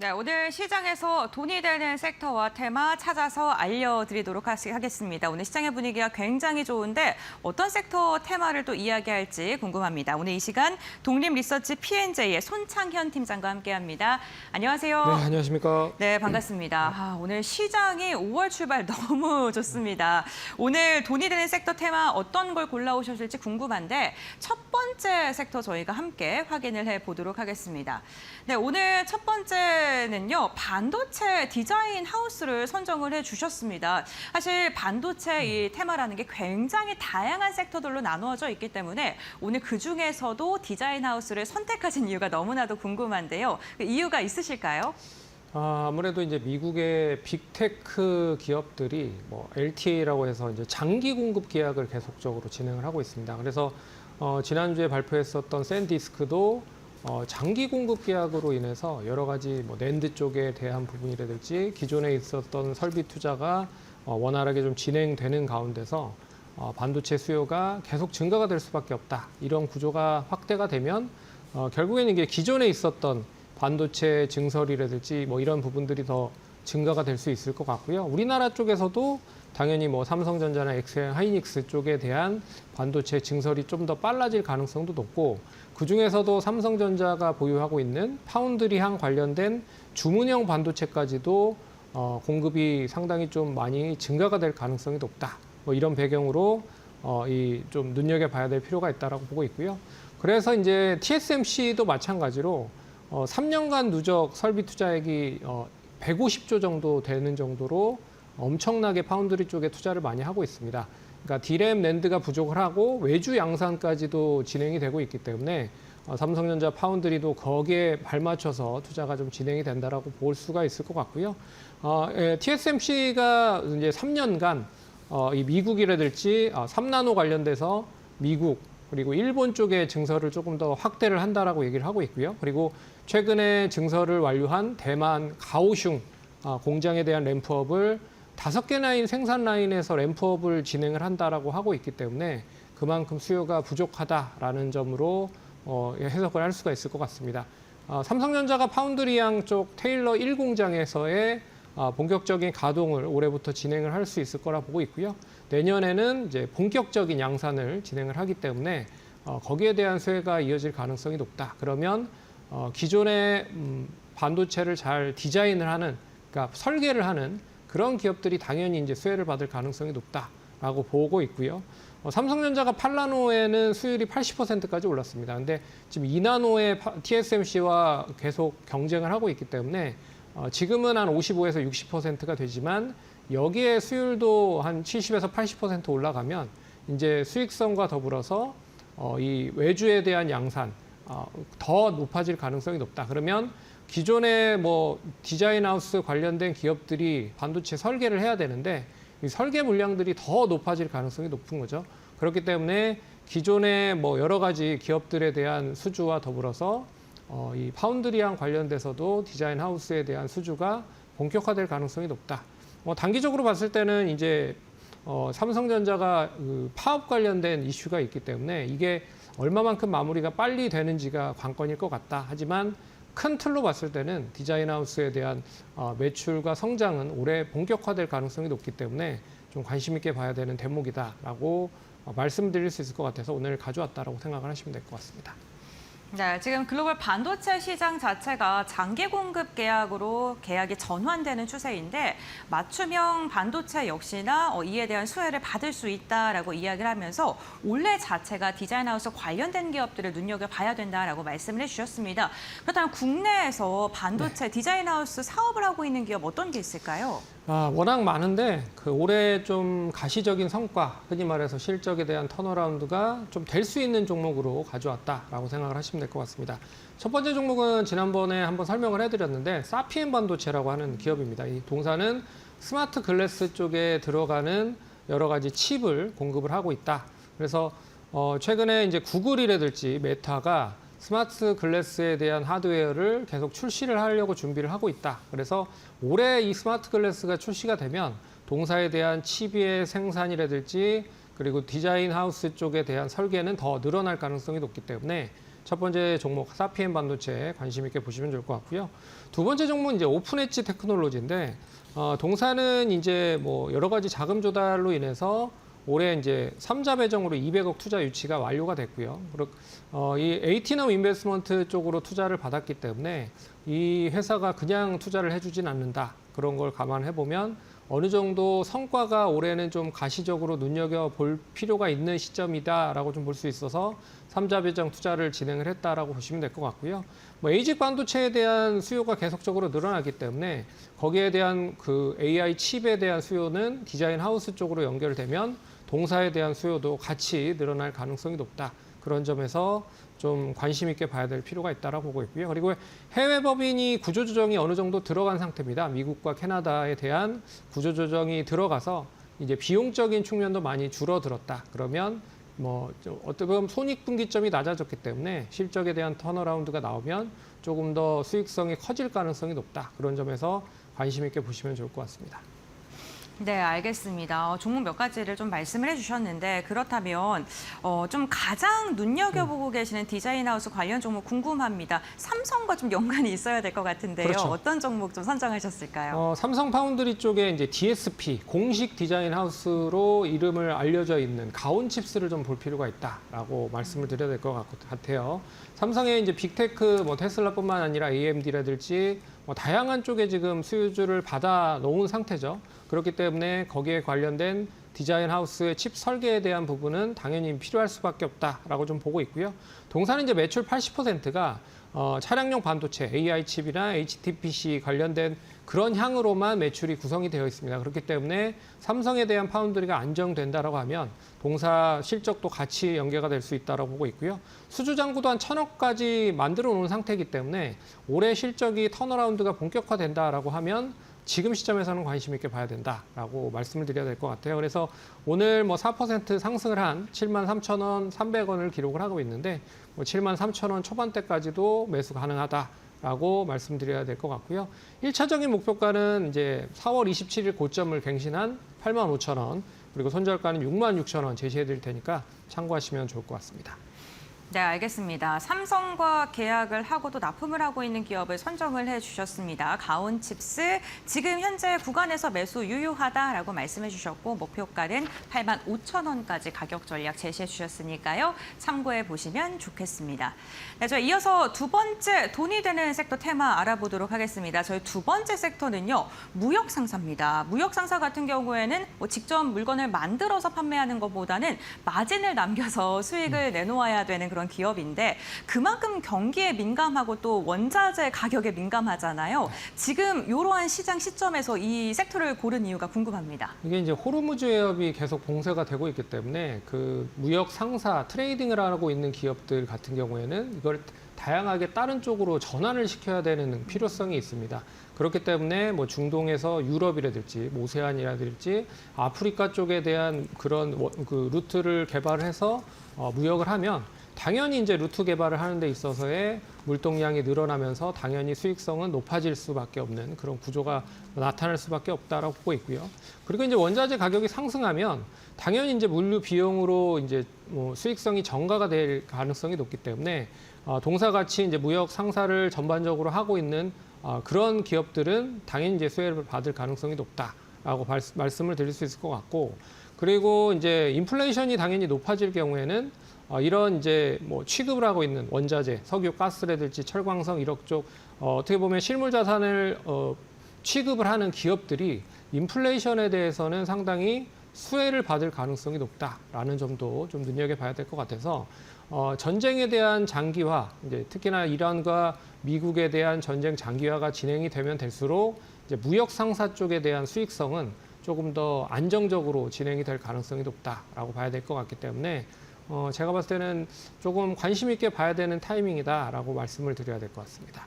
네, 오늘 시장에서 돈이 되는 섹터와 테마 찾아서 알려드리도록 하겠습니다. 오늘 시장의 분위기가 굉장히 좋은데 어떤 sek터 테마를 또 이야기할지 궁금합니다. 오늘 이 시간 독립리서치 P&J의 손창현 팀장과 함께합니다. 안녕하세요. 네, 안녕하십니까. 네, 반갑습니다. 오늘 시장이 5월 출발 너무 좋습니다. 오늘 돈이 되는 섹터 테마 어떤 걸 골라오셨을지 궁금한데 첫 번째 섹터 저희가 함께 확인을 해보도록 하겠습니다. 네, 오늘 첫 번째는요, 반도체 디자인 하우스를 선정을 해주셨습니다. 사실 반도체 이 테마라는 게 굉장히 다양한 섹터들로 나누어져 있기 때문에 오늘 그중에서도 디자인 하우스를 선택하신 이유가 너무나도 궁금한데요. 그 이유가 있으실까요? 아무래도 이제 미국의 빅테크 기업들이 LTA라고 해서 이제 장기 공급 계약을 계속적으로 진행을 하고 있습니다. 그래서 지난주에 발표했었던 샌디스크도 장기 공급 계약으로 인해서 여러 가지 낸드 쪽에 대한 부분이라든지 기존에 있었던 설비 투자가 원활하게 좀 진행되는 가운데서 반도체 수요가 계속 증가가 될 수밖에 없다. 이런 구조가 확대가 되면 결국에는 이게 기존에 있었던 반도체 증설이라든지 이런 부분들이 더 증가가 될 수 있을 것 같고요. 우리나라 쪽에서도 당연히 삼성전자나 엑셀 하이닉스 쪽에 대한 반도체 증설이 좀 더 빨라질 가능성도 높고, 그중에서도 삼성전자가 보유하고 있는 파운드리향 관련된 주문형 반도체까지도 공급이 상당히 좀 많이 증가가 될 가능성이 높다. 이런 배경으로 좀 눈여겨봐야 될 필요가 있다라고 보고 있고요. 그래서 이제 TSMC도 마찬가지로 3년간 누적 설비 투자액이 150조 정도 되는 정도로 엄청나게 파운드리 쪽에 투자를 많이 하고 있습니다. 그러니까 D램 낸드가 부족을 하고 외주 양산까지도 진행이 되고 있기 때문에 삼성전자 파운드리도 거기에 발맞춰서 투자가 좀 진행이 된다라고 볼 수가 있을 것 같고요. TSMC가 이제 3년간 이 미국이라든지 3나노 관련돼서 미국 그리고 일본 쪽의 증설을 조금 더 확대를 한다라고 얘기를 하고 있고요. 그리고 최근에 증설을 완료한 대만 가오슝 공장에 대한 램프업을 5개 라인 생산 라인에서 램프업을 진행을 한다라고 하고 있기 때문에 그만큼 수요가 부족하다라는 점으로 해석을 할 수가 있을 것 같습니다. 삼성전자가 파운드리향 쪽 테일러 1공장에서의 본격적인 가동을 올해부터 진행을 할 수 있을 거라 보고 있고요. 내년에는 이제 본격적인 양산을 진행을 하기 때문에 거기에 대한 수혜가 이어질 가능성이 높다. 그러면 기존의 반도체를 잘 디자인을 하는, 그러니까 설계를 하는 그런 기업들이 당연히 이제 수혜를 받을 가능성이 높다라고 보고 있고요. 삼성전자가 8나노에는 수율이 80%까지 올랐습니다. 근데 지금 2나노의 TSMC와 계속 경쟁을 하고 있기 때문에 지금은 한 55에서 60%가 되지만 여기에 수율도 한 70에서 80% 올라가면 이제 수익성과 더불어서 이 외주에 대한 양산 더 높아질 가능성이 높다. 그러면 기존의 디자인 하우스 관련된 기업들이 반도체 설계를 해야 되는데 이 설계 물량들이 더 높아질 가능성이 높은 거죠. 그렇기 때문에 기존의 여러 가지 기업들에 대한 수주와 더불어서 이 파운드리랑 관련돼서도 디자인 하우스에 대한 수주가 본격화될 가능성이 높다. 단기적으로 봤을 때는 이제 삼성전자가 파업 관련된 이슈가 있기 때문에 이게 얼마만큼 마무리가 빨리 되는지가 관건일 것 같다. 하지만 큰 틀로 봤을 때는 디자인 하우스에 대한 매출과 성장은 올해 본격화될 가능성이 높기 때문에 좀 관심 있게 봐야 되는 대목이다라고 말씀드릴 수 있을 것 같아서 오늘 가져왔다라고 생각을 하시면 될 것 같습니다. 네, 지금 글로벌 반도체 시장 자체가 장기 공급 계약으로 계약이 전환되는 추세인데 맞춤형 반도체 역시나 이에 대한 수혜를 받을 수 있다라고 이야기를 하면서 올해 자체가 디자인 하우스 관련된 기업들을 눈여겨봐야 된다라고 말씀을 해주셨습니다. 그렇다면 국내에서 반도체 디자인 하우스 사업을 하고 있는 기업 어떤 게 있을까요? 워낙 많은데 올해 좀 가시적인 성과, 흔히 말해서 실적에 대한 턴어라운드가 좀 될 수 있는 종목으로 가져왔다라고 생각을 하시면 될 것 같습니다. 첫 번째 종목은 지난번에 한번 설명을 해드렸는데 사피엔 반도체라고 하는 기업입니다. 이 동사는 스마트 글래스 쪽에 들어가는 여러 가지 칩을 공급을 하고 있다. 그래서 최근에 이제 구글이라든지 메타가 스마트 글래스에 대한 하드웨어를 계속 출시를 하려고 준비를 하고 있다. 그래서 올해 이 스마트 글래스가 출시가 되면 동사에 대한 칩의 생산이라든지 그리고 디자인 하우스 쪽에 대한 설계는 더 늘어날 가능성이 높기 때문에 첫 번째 종목 사피엔 반도체 관심 있게 보시면 좋을 것 같고요. 두 번째 종목은 이제 오픈 엣지 테크놀로지인데 동사는 이제 뭐 여러 가지 자금 조달로 인해서 올해 이제 3자 배정으로 200억 투자 유치가 완료가 됐고요. 그리고 이 에이티넘 인베스트먼트 쪽으로 투자를 받았기 때문에 이 회사가 그냥 투자를 해주진 않는다. 그런 걸 감안해 보면 어느 정도 성과가 올해는 좀 가시적으로 눈여겨볼 필요가 있는 시점이다라고 좀 볼 수 있어서 3자 배정 투자를 진행을 했다라고 보시면 될 것 같고요. 뭐 에이직 반도체에 대한 수요가 계속적으로 늘어나기 때문에 거기에 대한 그 AI 칩에 대한 수요는 디자인 하우스 쪽으로 연결되면 동사에 대한 수요도 같이 늘어날 가능성이 높다. 그런 점에서 좀 관심 있게 봐야 될 필요가 있다라고 보고 있고요. 그리고 해외 법인이 구조조정이 어느 정도 들어간 상태입니다. 미국과 캐나다에 대한 구조조정이 들어가서 이제 비용적인 측면도 많이 줄어들었다. 그러면 뭐 어떻게 보면 손익분기점이 낮아졌기 때문에 실적에 대한 턴어라운드가 나오면 조금 더 수익성이 커질 가능성이 높다. 그런 점에서 관심 있게 보시면 좋을 것 같습니다. 네, 알겠습니다. 종목 몇 가지를 좀 말씀을 해주셨는데 그렇다면 좀 가장 눈여겨보고 계시는 디자인하우스 관련 종목 궁금합니다. 삼성과 좀 연관이 있어야 될 것 같은데요. 그렇죠. 어떤 종목 좀 선정하셨을까요? 삼성 파운드리 쪽에 이제 DSP 공식 디자인 하우스로 이름을 알려져 있는 가온칩스를 좀 볼 필요가 있다라고 말씀을 드려야 될 것 같아요. 삼성의 이제 빅테크, 뭐 테슬라뿐만 아니라 AMD라든지 뭐 다양한 쪽에 지금 수주를 받아 놓은 상태죠. 그렇기 때문에 거기에 관련된 디자인 하우스의 칩 설계에 대한 부분은 당연히 필요할 수밖에 없다라고 좀 보고 있고요. 동사는 이제 매출 80%가 차량용 반도체, AI 칩이나 HTPC 관련된 그런 향으로만 매출이 구성이 되어 있습니다. 그렇기 때문에 삼성에 대한 파운드리가 안정된다라고 하면 동사 실적도 같이 연계가 될 수 있다라고 보고 있고요. 수주 잔고도 한 1,000억까지 만들어 놓은 상태이기 때문에 올해 실적이 턴어라운드가 본격화된다라고 하면 지금 시점에서는 관심 있게 봐야 된다라고 말씀을 드려야 될 것 같아요. 그래서 오늘 뭐 4% 상승을 한 73,000원, 300원을 기록을 하고 있는데 뭐 73,000원 초반대까지도 매수 가능하다라고 말씀드려야 될 것 같고요. 1차적인 목표가는 이제 4월 27일 고점을 갱신한 85,000원, 그리고 손절가는 66,000원 제시해 드릴 테니까 참고하시면 좋을 것 같습니다. 네, 알겠습니다. 삼성과 계약을 하고도 납품을 하고 있는 기업을 선정을 해주셨습니다. 가온칩스, 지금 현재 구간에서 매수 유효하다라고 말씀해 주셨고 목표가는 85,000원까지 가격 전략 제시해 주셨으니까요. 참고해 보시면 좋겠습니다. 네, 저희 이어서 두 번째 돈이 되는 섹터 테마 알아보도록 하겠습니다. 저희 두 번째 섹터는요. 무역 상사입니다. 무역 상사 같은 경우에는 뭐 직접 물건을 만들어서 판매하는 것보다는 마진을 남겨서 수익을 내놓아야 되는 그런 기업인데 그만큼 경기에 민감하고 또 원자재 가격에 민감하잖아요. 지금 이러한 시장 시점에서 이 섹터를 고른 이유가 궁금합니다. 이게 이제 호르무즈 해협이 계속 봉쇄가 되고 있기 때문에 그 무역 상사 트레이딩을 하고 있는 기업들 같은 경우에는 이걸 다양하게 다른 쪽으로 전환을 시켜야 되는 필요성이 있습니다. 그렇기 때문에 뭐 중동에서 유럽이라든지 오세안이라든지 아프리카 쪽에 대한 그런 그 루트를 개발해서 무역을 하면 당연히 이제 루트 개발을 하는 데 있어서의 물동량이 늘어나면서 당연히 수익성은 높아질 수밖에 없는 그런 구조가 나타날 수밖에 없다라고 보고 있고요. 그리고 이제 원자재 가격이 상승하면 당연히 이제 물류 비용으로 이제 뭐 수익성이 전가가 될 가능성이 높기 때문에 동사같이 이제 무역 상사를 전반적으로 하고 있는 그런 기업들은 당연히 이제 수혜를 받을 가능성이 높다라고 말씀을 드릴 수 있을 것 같고, 그리고 이제 인플레이션이 당연히 높아질 경우에는 이런 이제 뭐 취급을 하고 있는 원자재, 석유, 가스라든지 철광석 이런 쪽 어떻게 보면 실물 자산을 취급을 하는 기업들이 인플레이션에 대해서는 상당히 수혜를 받을 가능성이 높다라는 점도 좀 눈여겨봐야 될 것 같아서 전쟁에 대한 장기화, 이제 특히나 이란과 미국에 대한 전쟁 장기화가 진행이 되면 될수록 이제 무역 상사 쪽에 대한 수익성은 조금 더 안정적으로 진행이 될 가능성이 높다라고 봐야 될 것 같기 때문에 제가 봤을 때는 조금 관심 있게 봐야 되는 타이밍이다라고 말씀을 드려야 될 것 같습니다.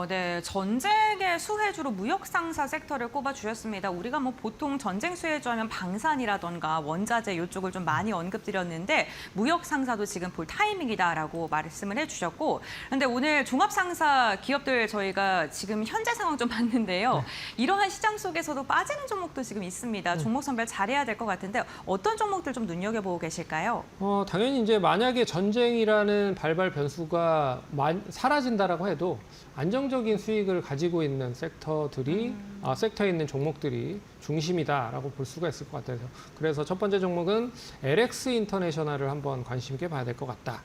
네. 전쟁의 수혜주로 무역 상사 섹터를 꼽아주셨습니다. 우리가 뭐 보통 전쟁 수혜주 하면 방산이라던가 원자재 이쪽을 좀 많이 언급드렸는데 무역 상사도 지금 볼 타이밍이다라고 말씀을 해주셨고, 그런데 오늘 종합 상사 기업들 저희가 지금 현재 상황 좀 봤는데요. 이러한 시장 속에서도 빠지는 종목도 지금 있습니다. 종목 선별 잘해야 될 것 같은데 어떤 종목들 좀 눈여겨보고 계실까요? 당연히 이제 만약에 전쟁이라는 발발 변수가 사라진다라고 해도 안정적인 수익을 가지고 있는 섹터들이 섹터에 있는 종목들이 중심이다라고 볼 수가 있을 것 같아서, 그래서 첫 번째 종목은 LX 인터내셔널을 한번 관심 있게 봐야 될 것 같다.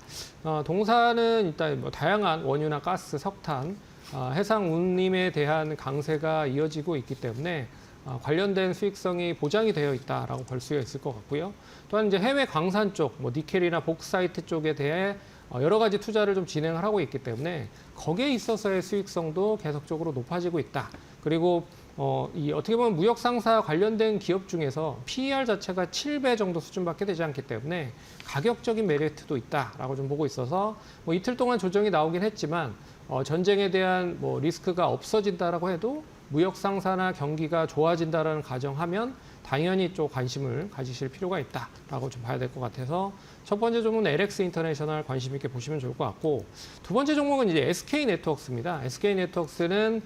동사는 일단 뭐 다양한 원유나 가스, 석탄, 해상 운임에 대한 강세가 이어지고 있기 때문에 관련된 수익성이 보장이 되어 있다라고 볼 수 있을 것 같고요. 또한 이제 해외 광산 쪽, 뭐 니켈이나 복사이트 쪽에 대해 여러 가지 투자를 좀 진행을 하고 있기 때문에 거기에 있어서의 수익성도 계속적으로 높아지고 있다. 그리고 어떻게 보면 무역 상사 관련된 기업 중에서 PER 자체가 7배 정도 수준밖에 되지 않기 때문에 가격적인 메리트도 있다라고 좀 보고 있어서 뭐 이틀 동안 조정이 나오긴 했지만 전쟁에 대한 뭐 리스크가 없어진다라고 해도 무역 상사나 경기가 좋아진다라는 가정하면 당연히 좀 관심을 가지실 필요가 있다라고 좀 봐야 될 것 같아서 첫 번째 종목은 LX 인터내셔널 관심 있게 보시면 좋을 것 같고, 두 번째 종목은 이제 SK 네트워크스입니다. SK 네트워크스는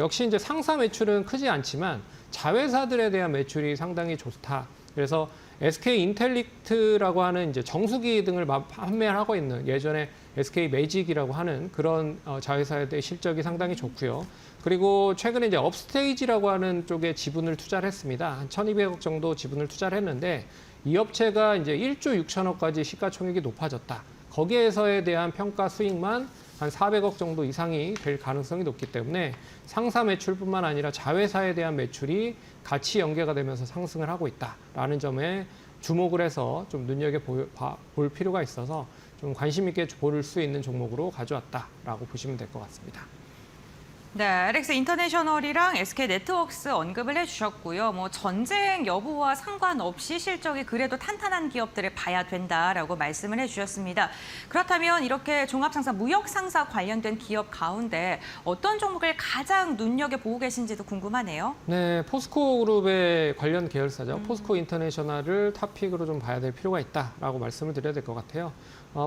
역시 이제 상사 매출은 크지 않지만 자회사들에 대한 매출이 상당히 좋다. 그래서 SK 인텔리트라고 하는 이제 정수기 등을 판매를 하고 있는 예전에 SK 매직이라고 하는 그런 자회사에 대해 실적이 상당히 좋고요. 그리고 최근에 이제 업스테이지라고 하는 쪽에 지분을 투자를 했습니다. 한 1,200억 정도 지분을 투자를 했는데 이 업체가 이제 1조 6천억까지 시가총액이 높아졌다. 거기에서에 대한 평가 수익만 한 400억 정도 이상이 될 가능성이 높기 때문에 상사 매출뿐만 아니라 자회사에 대한 매출이 같이 연계가 되면서 상승을 하고 있다라는 점에 주목을 해서 좀 눈여겨볼 필요가 있어서 좀 관심 있게 볼 수 있는 종목으로 가져왔다라고 보시면 될 것 같습니다. 네, LX 인터내셔널이랑 SK 네트워크스 언급을 해주셨고요. 뭐 전쟁 여부와 상관없이 실적이 그래도 탄탄한 기업들을 봐야 된다라고 말씀을 해주셨습니다. 그렇다면 이렇게 종합상사, 무역상사 관련된 기업 가운데 어떤 종목을 가장 눈여겨보고 계신지도 궁금하네요. 네, 포스코 그룹의 관련 계열사죠. 포스코 인터내셔널을 탑픽으로 좀 봐야 될 필요가 있다라고 말씀을 드려야 될 것 같아요.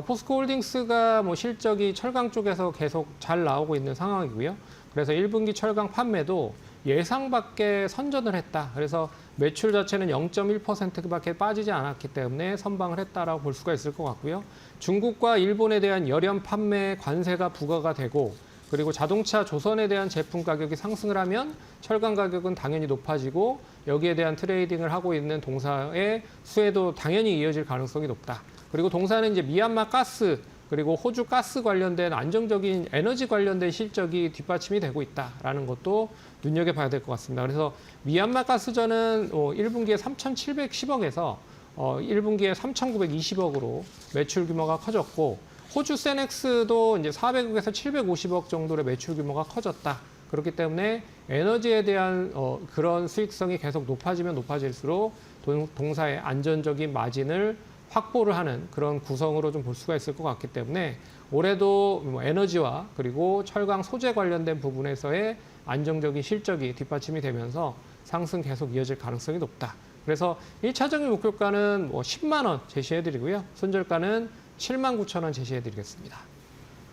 포스코 홀딩스가 뭐 실적이 철강 쪽에서 계속 잘 나오고 있는 상황이고요. 그래서 1분기 철강 판매도 예상 밖에 선전을 했다. 그래서 매출 자체는 0.1%밖에 빠지지 않았기 때문에 선방을 했다라고 볼 수가 있을 것 같고요. 중국과 일본에 대한 열연 판매 관세가 부과가 되고, 그리고 자동차 조선에 대한 제품 가격이 상승을 하면 철강 가격은 당연히 높아지고 여기에 대한 트레이딩을 하고 있는 동사의 수혜도 당연히 이어질 가능성이 높다. 그리고 동사는 이제 미얀마 가스 그리고 호주 가스 관련된 안정적인 에너지 관련된 실적이 뒷받침이 되고 있다라는 것도 눈여겨봐야 될 것 같습니다. 그래서 미얀마 가스전은 1분기에 3,710억에서 1분기에 3,920억으로 매출 규모가 커졌고, 호주 세넥스도 이제 400억에서 750억 정도의 매출 규모가 커졌다. 그렇기 때문에 에너지에 대한 그런 수익성이 계속 높아지면 높아질수록 동사의 안전적인 마진을 확보를 하는 그런 구성으로 좀 볼 수가 있을 것 같기 때문에 올해도 뭐 에너지와 그리고 철강 소재 관련된 부분에서의 안정적인 실적이 뒷받침이 되면서 상승 계속 이어질 가능성이 높다. 그래서 1차적인 목표가는 뭐 10만 원 제시해드리고요. 손절가는 7만 9천 원 제시해드리겠습니다.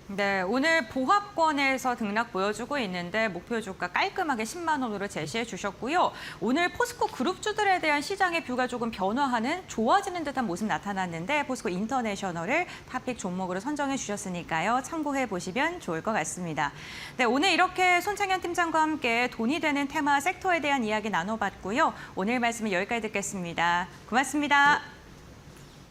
네, 오늘 보합권에서 등락 보여주고 있는데 목표 주가 깔끔하게 10만 원으로 제시해 주셨고요. 오늘 포스코 그룹주들에 대한 시장의 뷰가 조금 변화하는, 좋아지는 듯한 모습 나타났는데 포스코 인터내셔널을 탑픽 종목으로 선정해 주셨으니까요. 참고해 보시면 좋을 것 같습니다. 네, 오늘 이렇게 손창현 팀장과 함께 돈이 되는 테마 섹터에 대한 이야기 나눠봤고요. 오늘 말씀은 여기까지 듣겠습니다. 고맙습니다. 네.